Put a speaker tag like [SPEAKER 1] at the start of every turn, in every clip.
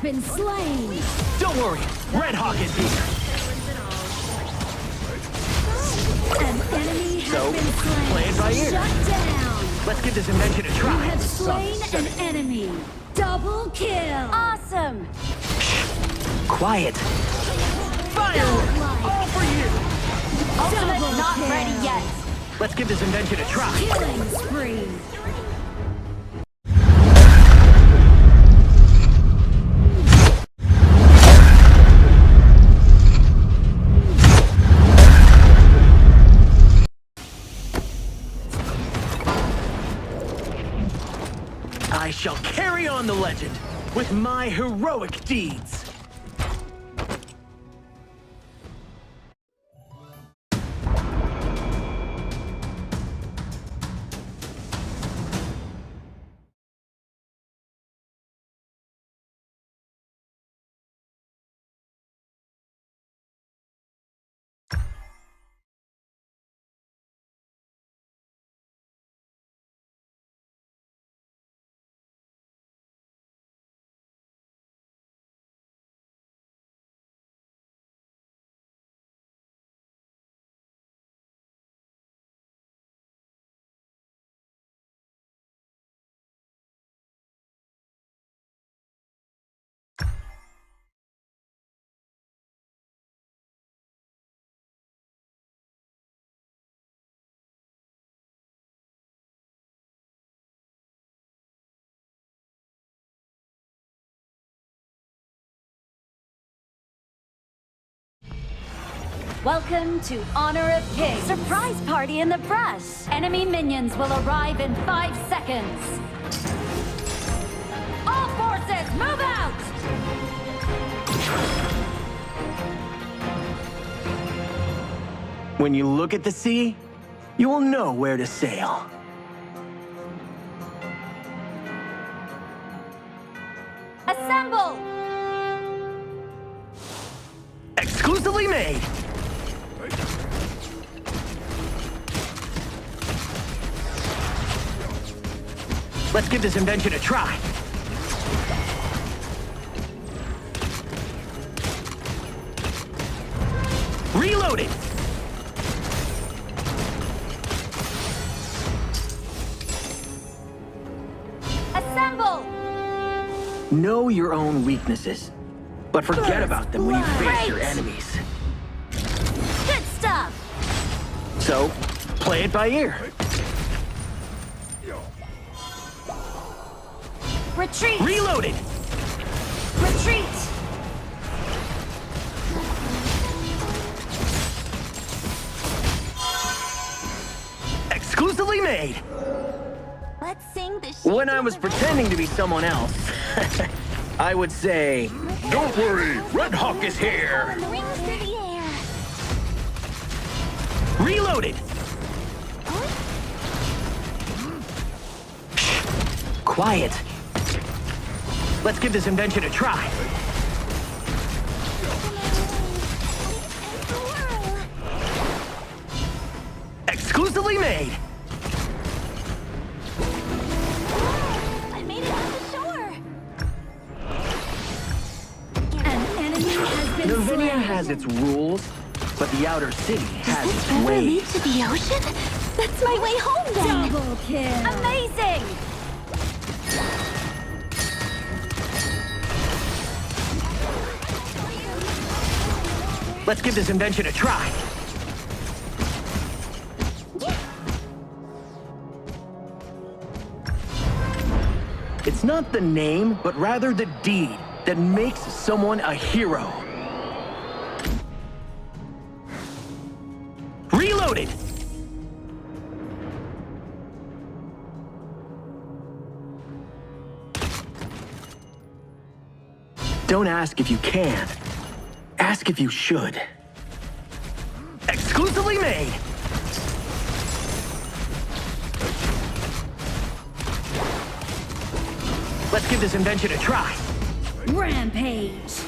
[SPEAKER 1] been slain.
[SPEAKER 2] Don't worry, Red Hawk is here.
[SPEAKER 1] An enemy has been slain.
[SPEAKER 2] Play it by ear.
[SPEAKER 1] Shut down.
[SPEAKER 2] Let's give this invention a try.
[SPEAKER 1] You have slain an enemy. Double kill.
[SPEAKER 3] Awesome!
[SPEAKER 2] Quiet. Fire! All for you!
[SPEAKER 3] Ultimate
[SPEAKER 1] Double
[SPEAKER 3] not
[SPEAKER 1] kill.
[SPEAKER 3] ready yet.
[SPEAKER 2] Let's give this invention a try.
[SPEAKER 1] Killing spree.
[SPEAKER 2] I shall carry on the legend with my heroic deeds.
[SPEAKER 3] Welcome to Honor of Kings. Surprise party in the brush. Enemy minions will arrive in 5 seconds. All forces, move out!
[SPEAKER 2] When you look at the sea, you will know where to sail.
[SPEAKER 3] Assemble!
[SPEAKER 2] Exclusively made. Let's give this invention a try. Reloading.
[SPEAKER 3] Assemble!
[SPEAKER 2] Know your own weaknesses, but forget about them when you face your
[SPEAKER 3] Great.
[SPEAKER 2] enemies.
[SPEAKER 3] Good stuff!
[SPEAKER 2] So, play it by ear.
[SPEAKER 3] Retreat!
[SPEAKER 2] Reloading.
[SPEAKER 3] Retreat!
[SPEAKER 2] Exclusively made.
[SPEAKER 3] Let's sing the
[SPEAKER 2] When I was pretending to be someone else, I would say, "Don't worry, Red Hawk is here."
[SPEAKER 3] Rings through the air.
[SPEAKER 2] Reloaded. Quiet. Let's give this invention a try. Exclusively made.
[SPEAKER 3] I made it on the shore.
[SPEAKER 1] An enemy has been
[SPEAKER 2] Nirvana
[SPEAKER 1] slain.
[SPEAKER 2] has its rules, but the outer city has its
[SPEAKER 3] Ever
[SPEAKER 2] ways.
[SPEAKER 3] lead to the ocean? That's my way home then.
[SPEAKER 1] Double kill.
[SPEAKER 3] Amazing!
[SPEAKER 2] Let's give this invention a try. It's not the name, but rather the deed that makes someone a hero. Reloaded! Don't ask if you can. Ask if you should. Exclusively made! Let's give this invention a try.
[SPEAKER 1] Rampage.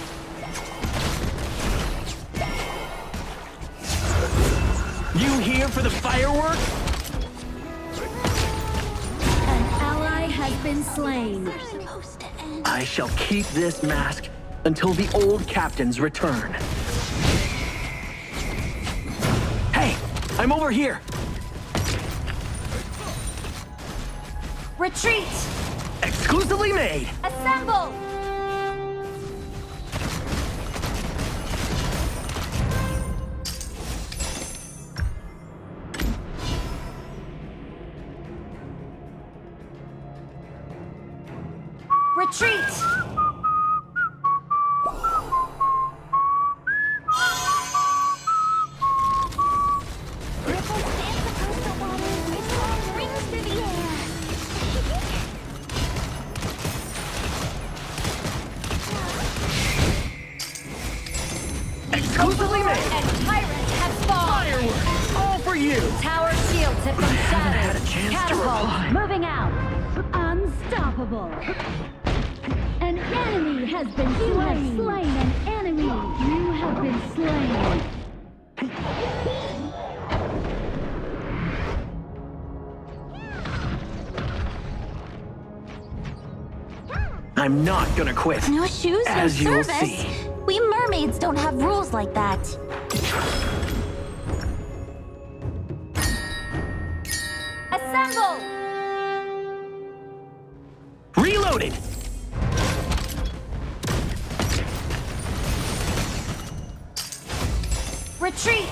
[SPEAKER 2] You here for the fireworks?
[SPEAKER 1] An ally has has been slain.
[SPEAKER 2] I shall keep this mask until the old captains return. Hey, I'm over here.
[SPEAKER 3] Retreat!
[SPEAKER 2] Exclusively made.
[SPEAKER 3] Assemble! Retreat!
[SPEAKER 2] Exclusively made.
[SPEAKER 3] And tyrants have spawned!
[SPEAKER 2] Fireworks, all for you.
[SPEAKER 3] Tower shields have been shattered.
[SPEAKER 2] had a chance to
[SPEAKER 3] Catapults
[SPEAKER 2] reply.
[SPEAKER 3] moving out.
[SPEAKER 1] Unstoppable. An enemy has been slain. You have slain an enemy. You have been slain.
[SPEAKER 2] I'm not gonna quit.
[SPEAKER 4] No shoes, no
[SPEAKER 2] As you'll
[SPEAKER 4] service.
[SPEAKER 2] see.
[SPEAKER 4] We mermaids don't have rules like that.
[SPEAKER 3] Assemble!
[SPEAKER 2] Reloaded.
[SPEAKER 3] Retreat!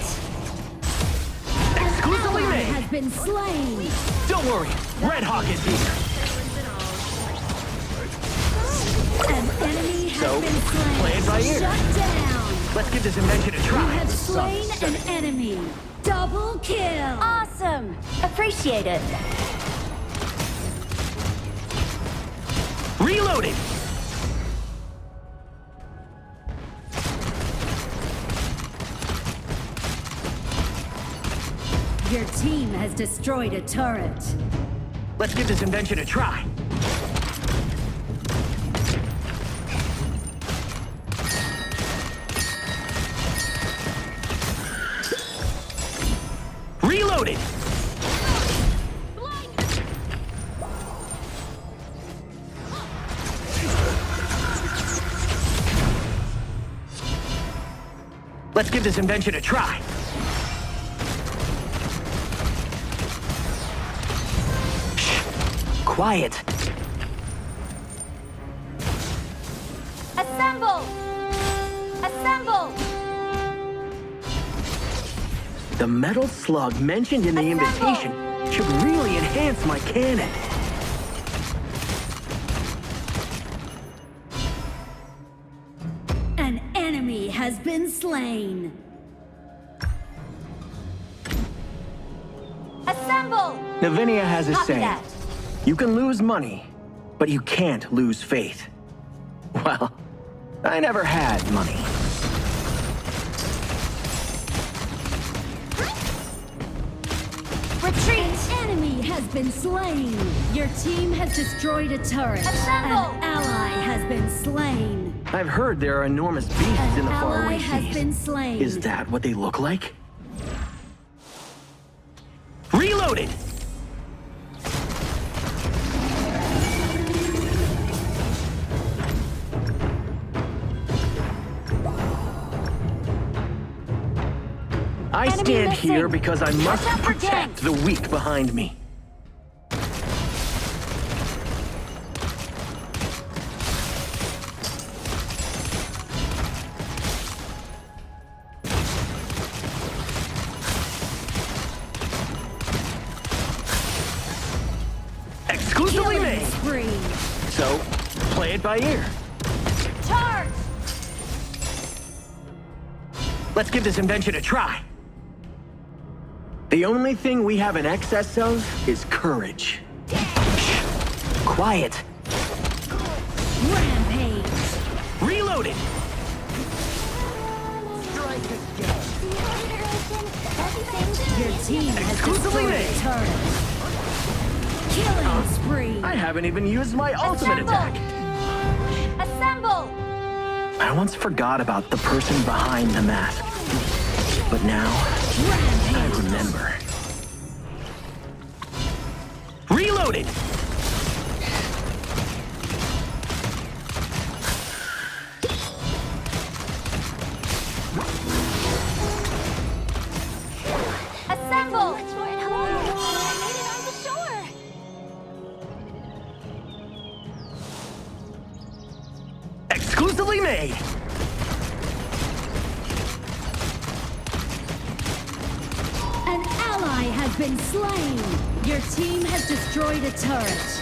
[SPEAKER 2] Exclusively
[SPEAKER 1] Ally
[SPEAKER 2] made.
[SPEAKER 1] has been slain.
[SPEAKER 2] Don't worry, Red Hawk is here.
[SPEAKER 1] An enemy has
[SPEAKER 2] So,
[SPEAKER 1] been slain.
[SPEAKER 2] play it by ear.
[SPEAKER 1] Shut down.
[SPEAKER 2] Let's give this invention a
[SPEAKER 1] You
[SPEAKER 2] try.
[SPEAKER 1] have slain an enemy. Double kill.
[SPEAKER 3] Awesome! Appreciate it.
[SPEAKER 2] Reloaded.
[SPEAKER 1] Your team has destroyed a turret.
[SPEAKER 2] Let's give this invention a try. Reloaded. Let's give this invention a try. Shh. Quiet.
[SPEAKER 3] Assemble! Assemble!
[SPEAKER 2] The metal slug mentioned in the
[SPEAKER 3] Assemble.
[SPEAKER 2] invitation should really enhance my cannon.
[SPEAKER 1] An enemy has been slain.
[SPEAKER 3] Assemble!
[SPEAKER 2] Navinia has a
[SPEAKER 3] Copy
[SPEAKER 2] saying.
[SPEAKER 3] that.
[SPEAKER 2] You can lose money, but you can't lose faith. Well, I never had money.
[SPEAKER 3] Retreat!
[SPEAKER 1] An enemy has been slain. Your team has destroyed a turret.
[SPEAKER 3] Assemble.
[SPEAKER 1] An ally has been slain.
[SPEAKER 2] I've heard there are enormous beasts
[SPEAKER 1] An
[SPEAKER 2] in the
[SPEAKER 1] ally
[SPEAKER 2] faraway
[SPEAKER 1] has
[SPEAKER 2] seas.
[SPEAKER 1] been slain.
[SPEAKER 2] Is that what they look like? Reloaded! I
[SPEAKER 3] Enemy
[SPEAKER 2] stand
[SPEAKER 3] missing.
[SPEAKER 2] here because I must
[SPEAKER 3] Watch out for
[SPEAKER 2] protect
[SPEAKER 3] ganks.
[SPEAKER 2] the weak behind me. Exclusively
[SPEAKER 1] Killing
[SPEAKER 2] made.
[SPEAKER 1] spree.
[SPEAKER 2] So, play it by ear.
[SPEAKER 3] Charge!
[SPEAKER 2] Let's give this invention a try. The only thing we have in excess of is courage. Shh. Quiet.
[SPEAKER 1] Rampage.
[SPEAKER 2] Reloaded.
[SPEAKER 1] Your team has
[SPEAKER 2] Exclusively
[SPEAKER 1] destroyed
[SPEAKER 2] made.
[SPEAKER 1] a turret. Killing spree.
[SPEAKER 2] I haven't even used my ultimate
[SPEAKER 3] Assemble.
[SPEAKER 2] attack.
[SPEAKER 3] Assemble!
[SPEAKER 2] I once forgot about the person behind the mask. But now, I
[SPEAKER 1] Rampage.
[SPEAKER 2] remember. Reloaded. Exclusively made.
[SPEAKER 1] An ally has been slain. Your team has destroyed a turret.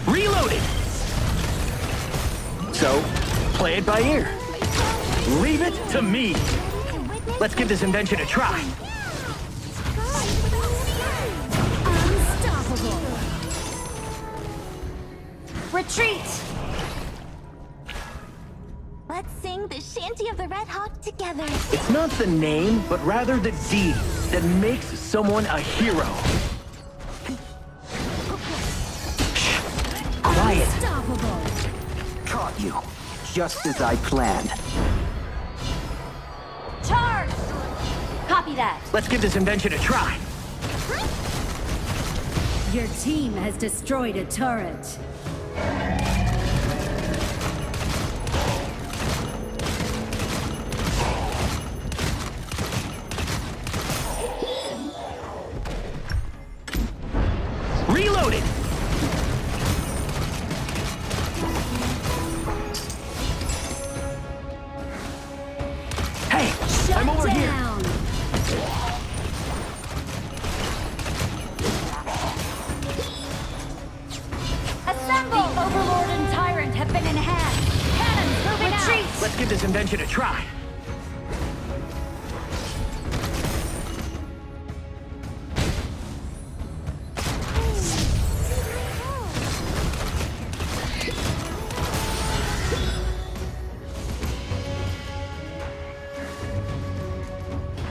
[SPEAKER 2] Reloaded. So, play it by ear. Leave it to me. Let's give this invention a try.
[SPEAKER 1] Unstoppable.
[SPEAKER 4] Retreat! Let's sing the Shanty of the Red Hawk together.
[SPEAKER 2] It's not the name, but rather the deed that makes someone a hero. Quiet.
[SPEAKER 1] Unstoppable.
[SPEAKER 5] Caught you, just as I planned.
[SPEAKER 3] Charge! Copy that.
[SPEAKER 2] Let's give this invention a try.
[SPEAKER 1] Your team has destroyed a turret.
[SPEAKER 2] Reloaded. Hey,
[SPEAKER 1] Shut
[SPEAKER 2] I'm over here.
[SPEAKER 1] down.
[SPEAKER 3] Assemble! The Overlord and Tyrant have been enhanced. Cannons moving
[SPEAKER 4] Retreat!
[SPEAKER 3] out.
[SPEAKER 2] Let's give this invention a try.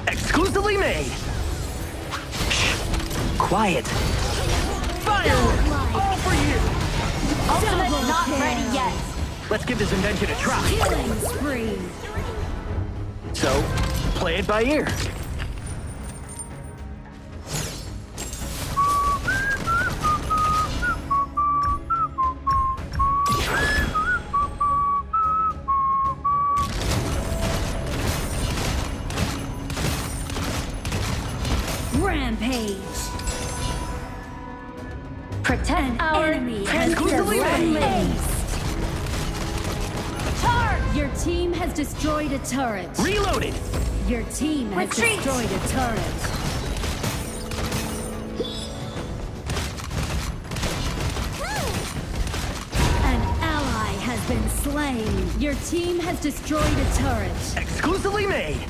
[SPEAKER 2] Exclusively made. Quiet. Fireworks! All for you!
[SPEAKER 3] Ultimate
[SPEAKER 1] Double
[SPEAKER 3] not
[SPEAKER 1] kill.
[SPEAKER 3] ready yet.
[SPEAKER 2] Let's give this invention a try.
[SPEAKER 1] Killing spree.
[SPEAKER 2] So, play it by ear.
[SPEAKER 1] Rampage.
[SPEAKER 3] Protect our
[SPEAKER 1] Enemy has been
[SPEAKER 2] Exclusively made.
[SPEAKER 1] aced.
[SPEAKER 3] charge.
[SPEAKER 1] Your team has destroyed a turret.
[SPEAKER 2] Reloaded.
[SPEAKER 1] Your team has
[SPEAKER 3] Retreat.
[SPEAKER 1] destroyed a turret. An ally has been slain. Your team has destroyed a turret.
[SPEAKER 2] Exclusively made.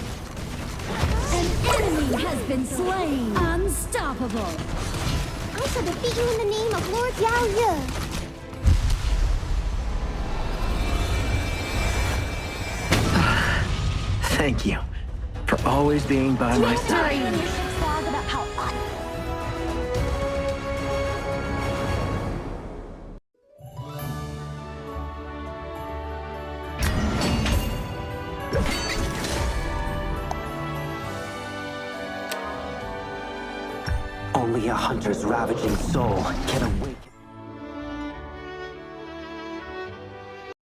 [SPEAKER 1] An enemy has been slain. Unstoppable.
[SPEAKER 4] I shall defeat you in the name of Lord Yao Ye.
[SPEAKER 2] Thank you for always being by my side.
[SPEAKER 4] Vlog about how
[SPEAKER 5] Only a hunter's ravaging soul can awake.